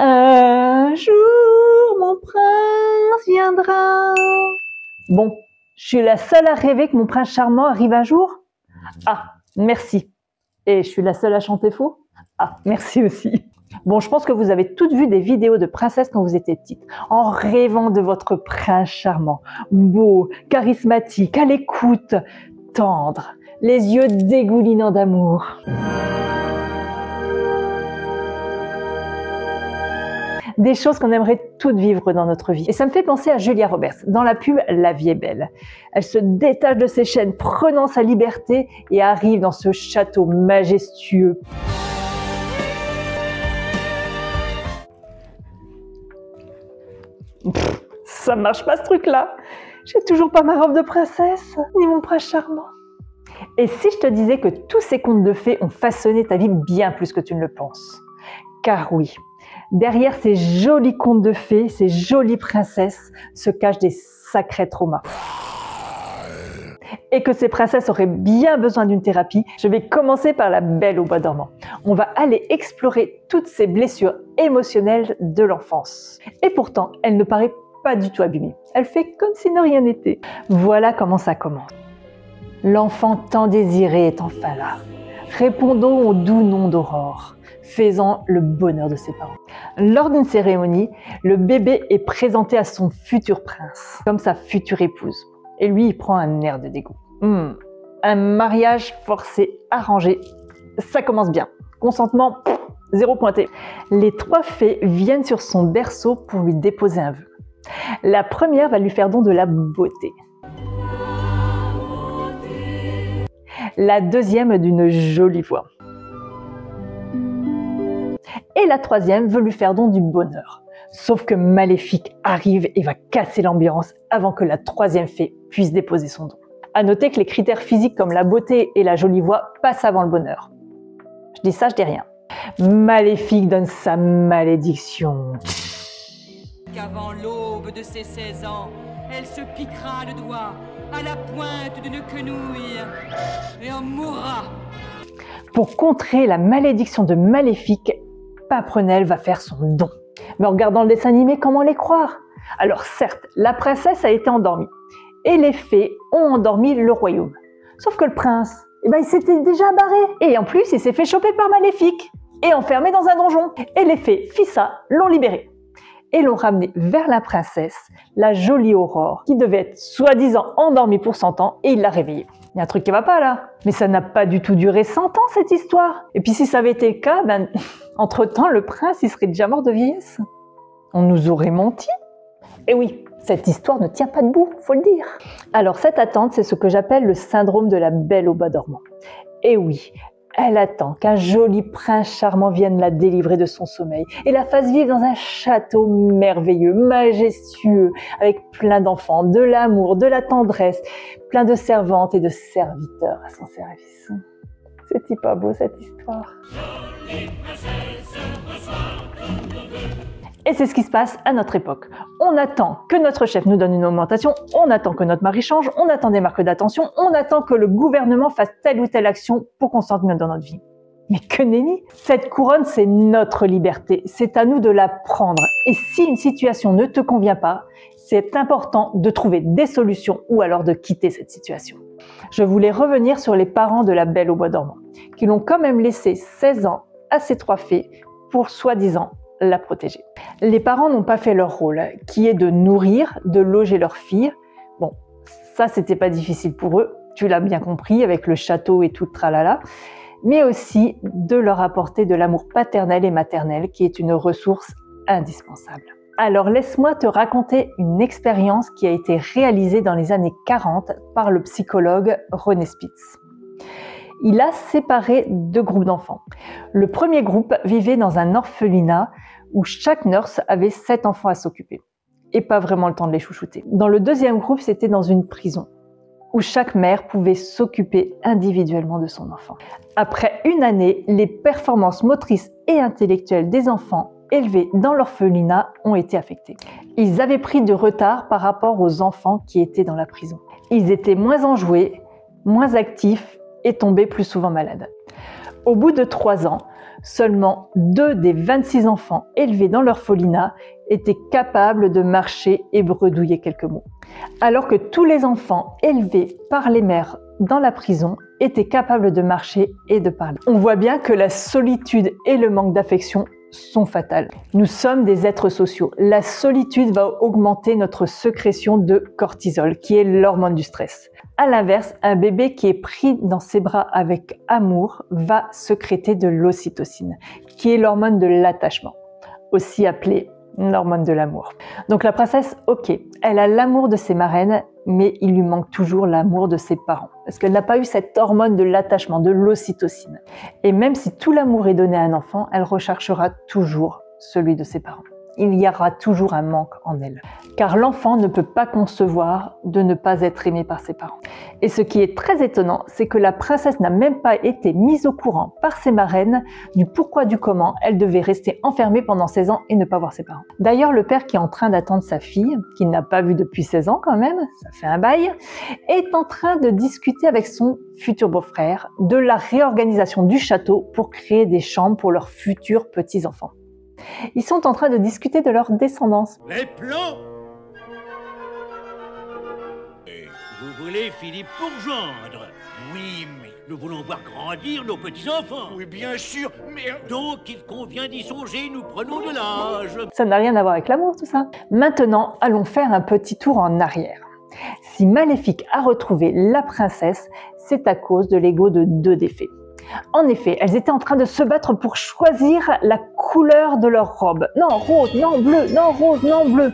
Un jour, mon prince viendra. Bon, je suis la seule à rêver que mon prince charmant arrive un jour? Ah, merci. Et je suis la seule à chanter faux? Ah, merci aussi. Bon, je pense que vous avez toutes vu des vidéos de princesses quand vous étiez petites, en rêvant de votre prince charmant, beau, charismatique, à l'écoute, tendre, les yeux dégoulinants d'amour. Des choses qu'on aimerait toutes vivre dans notre vie. Et ça me fait penser à Julia Roberts, dans la pub La vie est belle. Elle se détache de ses chaînes, prenant sa liberté, et arrive dans ce château majestueux. Ça marche pas ce truc-là. J'ai toujours pas ma robe de princesse, ni mon prince charmant. Et si je te disais que tous ces contes de fées ont façonné ta vie bien plus que tu ne le penses? Car oui, derrière ces jolis contes de fées, ces jolies princesses, se cachent des sacrés traumas. Et que ces princesses auraient bien besoin d'une thérapie, je vais commencer par La Belle au bois dormant. On va aller explorer toutes ces blessures émotionnelles de l'enfance. Et pourtant, elle ne paraît pas du tout abîmée. Elle fait comme si de rien n'était. Voilà comment ça commence. L'enfant tant désiré est enfin là. Répondons au doux nom d'Aurore, faisant le bonheur de ses parents. Lors d'une cérémonie, le bébé est présenté à son futur prince, comme sa future épouse. Et lui, il prend un air de dégoût. Un mariage forcé, arrangé, ça commence bien. Consentement, zéro pointé. Les trois fées viennent sur son berceau pour lui déposer un vœu. La première va lui faire don de la beauté. La deuxième d'une jolie voix. Et la troisième veut lui faire don du bonheur. Sauf que Maléfique arrive et va casser l'ambiance avant que la troisième fée puisse déposer son don. À noter que les critères physiques comme la beauté et la jolie voix passent avant le bonheur. Je dis ça, je dis rien. Maléfique donne sa malédiction. Qu'avant l'aube de ses 16 ans, elle se piquera le doigt à la pointe d'une quenouille et en mourra. Pour contrer la malédiction de Maléfique, Pimprenelle va faire son don. Mais en regardant le dessin animé, comment les croire? Alors certes, la princesse a été endormie et les fées ont endormi le royaume. Sauf que le prince, il s'était déjà barré. Et en plus, il s'est fait choper par Maléfique et enfermé dans un donjon. Et les fées Fissa l'ont libéré et l'ont ramené vers la princesse, la jolie Aurore, qui devait être soi-disant endormie pour 100 ans, et il l'a réveillée. Il y a un truc qui va pas là. Mais ça n'a pas du tout duré 100 ans cette histoire. Et puis si ça avait été le cas, entre-temps, le prince, il serait déjà mort de vieillesse. On nous aurait menti. Et oui, cette histoire ne tient pas debout, faut le dire. Alors cette attente, c'est ce que j'appelle le syndrome de la Belle au bois dormant. Et oui, elle attend qu'un joli prince charmant vienne la délivrer de son sommeil et la fasse vivre dans un château merveilleux, majestueux, avec plein d'enfants, de l'amour, de la tendresse, plein de servantes et de serviteurs à son service. C'est-il pas beau cette histoire? Et c'est ce qui se passe à notre époque. On attend que notre chef nous donne une augmentation, on attend que notre mari change, on attend des marques d'attention, on attend que le gouvernement fasse telle ou telle action pour qu'on se sente mieux dans notre vie. Mais que nenni! Cette couronne, c'est notre liberté, c'est à nous de la prendre. Et si une situation ne te convient pas, c'est important de trouver des solutions ou alors de quitter cette situation. Je voulais revenir sur les parents de la Belle au bois dormant, qui l'ont quand même laissé 16 ans à ces trois fées pour soi-disant la protéger. Les parents n'ont pas fait leur rôle, qui est de nourrir, de loger leur fille. Bon, ça c'était pas difficile pour eux, tu l'as bien compris, avec le château et tout le tralala, mais aussi de leur apporter de l'amour paternel et maternel, qui est une ressource indispensable. Alors laisse-moi te raconter une expérience qui a été réalisée dans les années 40 par le psychologue René Spitz. Il a séparé deux groupes d'enfants. Le premier groupe vivait dans un orphelinat où chaque nurse avait 7 enfants à s'occuper et pas vraiment le temps de les chouchouter. Dans le deuxième groupe, c'était dans une prison où chaque mère pouvait s'occuper individuellement de son enfant. Après une année, les performances motrices et intellectuelles des enfants élevés dans l'orphelinat ont été affectées. Ils avaient pris du retard par rapport aux enfants qui étaient dans la prison. Ils étaient moins enjoués, moins actifs et tombaient plus souvent malades. Au bout de 3 ans, Seulement 2 des 26 enfants élevés dans l'orphelinat étaient capables de marcher et bredouiller quelques mots. Alors que tous les enfants élevés par les mères dans la prison étaient capables de marcher et de parler. On voit bien que la solitude et le manque d'affection sont fatales. Nous sommes des êtres sociaux. La solitude va augmenter notre sécrétion de cortisol, qui est l'hormone du stress. À l'inverse, un bébé qui est pris dans ses bras avec amour va sécréter de l'ocytocine, qui est l'hormone de l'attachement, aussi appelée l'hormone de l'amour. Donc la princesse, ok, elle a l'amour de ses marraines, mais il lui manque toujours l'amour de ses parents, parce qu'elle n'a pas eu cette hormone de l'attachement, de l'ocytocine. Et même si tout l'amour est donné à un enfant, elle recherchera toujours celui de ses parents. Il y aura toujours un manque en elle. Car l'enfant ne peut pas concevoir de ne pas être aimé par ses parents. Et ce qui est très étonnant, c'est que la princesse n'a même pas été mise au courant par ses marraines du pourquoi du comment elle devait rester enfermée pendant 16 ans et ne pas voir ses parents. D'ailleurs, le père qui est en train d'attendre sa fille, qu'il n'a pas vue depuis 16 ans quand même, ça fait un bail, est en train de discuter avec son futur beau-frère de la réorganisation du château pour créer des chambres pour leurs futurs petits-enfants. Ils sont en train de discuter de leur descendance. Les plans? Vous voulez Philippe pour gendre? Oui, mais nous voulons voir grandir nos petits-enfants. Oui, bien sûr, mais... Donc, il convient d'y songer, nous prenons de l'âge. Ça n'a rien à voir avec l'amour, tout ça. Maintenant, allons faire un petit tour en arrière. Si Maléfique a retrouvé la princesse, c'est à cause de l'ego de 2 défaites. En effet, elles étaient en train de se battre pour choisir la couleur de leur robe. Non rose, non bleu, non rose, non bleu.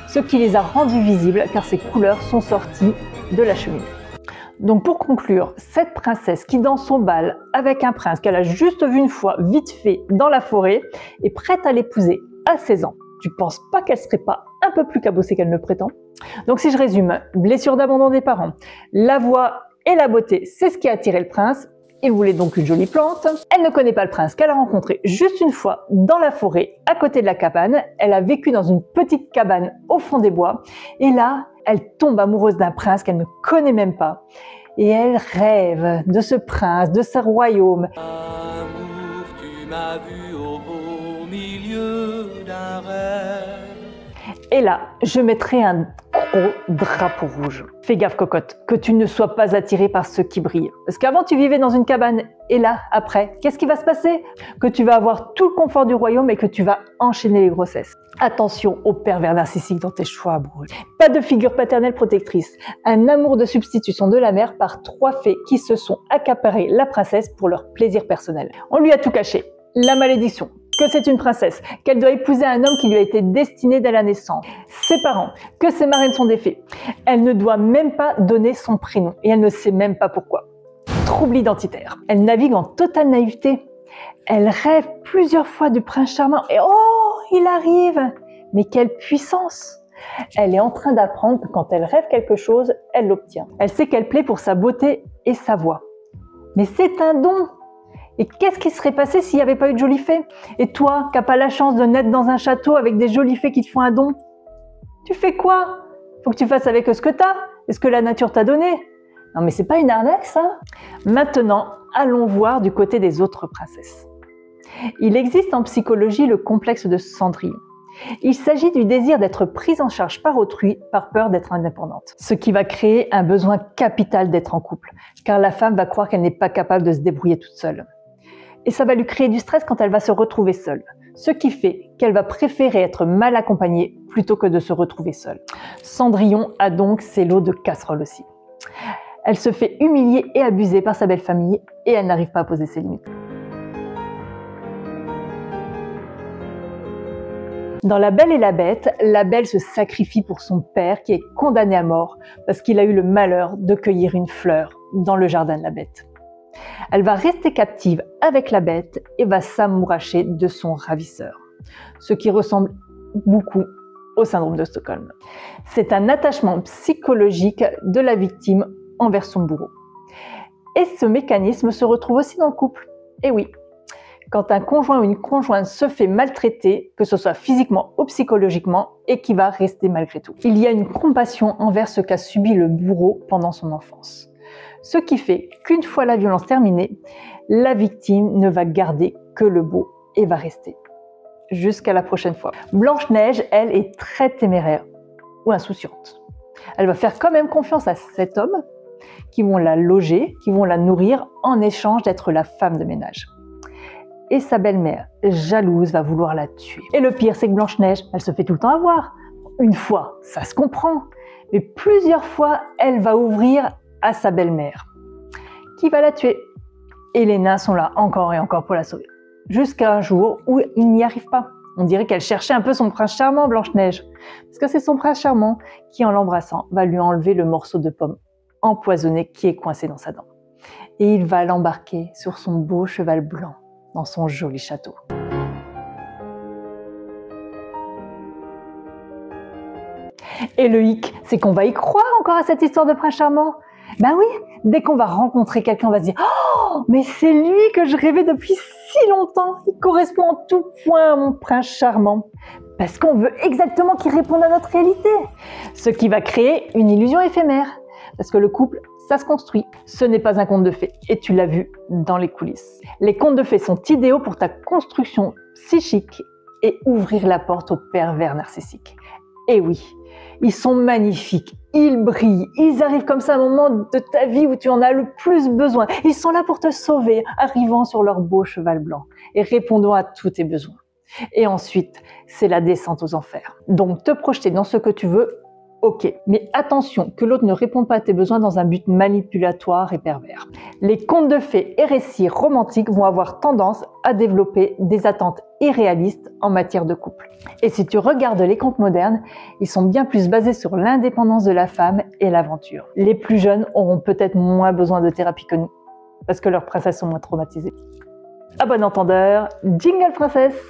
Ce qui les a rendues visibles car ces couleurs sont sorties de la cheminée. Donc pour conclure, cette princesse qui danse son bal avec un prince qu'elle a juste vu une fois vite fait dans la forêt est prête à l'épouser à 16 ans. Tu penses pas qu'elle serait pas un peu plus cabossée qu'elle ne prétend? Donc si je résume, blessure d'abandon des parents, la voix et la beauté, c'est ce qui a attiré le prince. Il voulait donc une jolie plante. Elle ne connaît pas le prince qu'elle a rencontré juste une fois dans la forêt, à côté de la cabane. Elle a vécu dans une petite cabane au fond des bois. Et là, elle tombe amoureuse d'un prince qu'elle ne connaît même pas. Et elle rêve de ce prince, de ce royaume. Amour, tu m'as vu au beau milieu d'un rêve. Et là, je mettrai un gros drapeau rouge. Fais gaffe, cocotte, que tu ne sois pas attirée par ce qui brille. Parce qu'avant, tu vivais dans une cabane. Et là, après, qu'est-ce qui va se passer? Que tu vas avoir tout le confort du royaume et que tu vas enchaîner les grossesses. Attention aux pervers narcissiques dans tes choix amoureux. Pas de figure paternelle protectrice. Un amour de substitution de la mère par 3 fées qui se sont accaparées la princesse pour leur plaisir personnel. On lui a tout caché. La malédiction. Que c'est une princesse, qu'elle doit épouser un homme qui lui a été destiné dès la naissance, ses parents, que ses marraines sont des fées. Elle ne doit même pas donner son prénom et elle ne sait même pas pourquoi. Trouble identitaire. Elle navigue en totale naïveté. Elle rêve plusieurs fois du prince charmant et oh, il arrive! Mais quelle puissance! Elle est en train d'apprendre que quand elle rêve quelque chose, elle l'obtient. Elle sait qu'elle plaît pour sa beauté et sa voix. Mais c'est un don! Et qu'est-ce qui serait passé s'il n'y avait pas eu de jolies fées? Et toi, qui n'as pas la chance de naître dans un château avec des jolies fées qui te font un don, tu fais quoi? Faut que tu fasses avec ce que tu as et ce que la nature t'a donné. Non mais c'est pas une arnaque ça? Maintenant, allons voir du côté des autres princesses. Il existe en psychologie le complexe de Cendrillon. Il s'agit du désir d'être prise en charge par autrui par peur d'être indépendante. Ce qui va créer un besoin capital d'être en couple, car la femme va croire qu'elle n'est pas capable de se débrouiller toute seule. Et ça va lui créer du stress quand elle va se retrouver seule. Ce qui fait qu'elle va préférer être mal accompagnée plutôt que de se retrouver seule. Cendrillon a donc ses lots de casseroles aussi. Elle se fait humilier et abuser par sa belle famille et elle n'arrive pas à poser ses limites. Dans La Belle et la Bête, la Belle se sacrifie pour son père qui est condamné à mort parce qu'il a eu le malheur de cueillir une fleur dans le jardin de la Bête. Elle va rester captive avec la Bête et va s'amouracher de son ravisseur, ce qui ressemble beaucoup au syndrome de Stockholm. C'est un attachement psychologique de la victime envers son bourreau. Et ce mécanisme se retrouve aussi dans le couple. Et oui, quand un conjoint ou une conjointe se fait maltraiter, que ce soit physiquement ou psychologiquement, et qui va rester malgré tout. Il y a une compassion envers ce qu'a subi le bourreau pendant son enfance. Ce qui fait qu'une fois la violence terminée, la victime ne va garder que le beau et va rester. Jusqu'à la prochaine fois. Blanche-Neige, elle, est très téméraire ou insouciante. Elle va faire quand même confiance à cet homme qui vont la loger, qui vont la nourrir en échange d'être la femme de ménage. Et sa belle-mère, jalouse, va vouloir la tuer. Et le pire, c'est que Blanche-Neige, elle se fait tout le temps avoir. Une fois, ça se comprend. Mais plusieurs fois, elle va ouvrir à sa belle-mère, qui va la tuer. Et les nains sont là encore et encore pour la sauver. Jusqu'à un jour où il n'y arrive pas. On dirait qu'elle cherchait un peu son prince charmant, Blanche-Neige. Parce que c'est son prince charmant qui, en l'embrassant, va lui enlever le morceau de pomme empoisonné qui est coincé dans sa dent. Et il va l'embarquer sur son beau cheval blanc dans son joli château. Et le hic, c'est qu'on va y croire encore à cette histoire de prince charmant. Ben oui, dès qu'on va rencontrer quelqu'un, on va se dire « Oh, mais c'est lui que je rêvais depuis si longtemps. Il correspond en tout point à mon prince charmant. » Parce qu'on veut exactement qu'il réponde à notre réalité. Ce qui va créer une illusion éphémère. Parce que le couple, ça se construit. Ce n'est pas un conte de fées. Et tu l'as vu dans les coulisses. Les contes de fées sont idéaux pour ta construction psychique et ouvrir la porte aux pervers narcissiques. Et oui, ils sont magnifiques, ils brillent, ils arrivent comme ça à un moment de ta vie où tu en as le plus besoin. Ils sont là pour te sauver, arrivant sur leur beau cheval blanc et répondant à tous tes besoins. Et ensuite, c'est la descente aux enfers. Donc, te projeter dans ce que tu veux, ok. Mais attention que l'autre ne réponde pas à tes besoins dans un but manipulatoire et pervers. Les contes de fées et récits romantiques vont avoir tendance à développer des attentes irréalistes en matière de couple. Et si tu regardes les contes modernes, ils sont bien plus basés sur l'indépendance de la femme et l'aventure. Les plus jeunes auront peut-être moins besoin de thérapie que nous, parce que leurs princesses sont moins traumatisées. À bon entendeur, jingle princesse!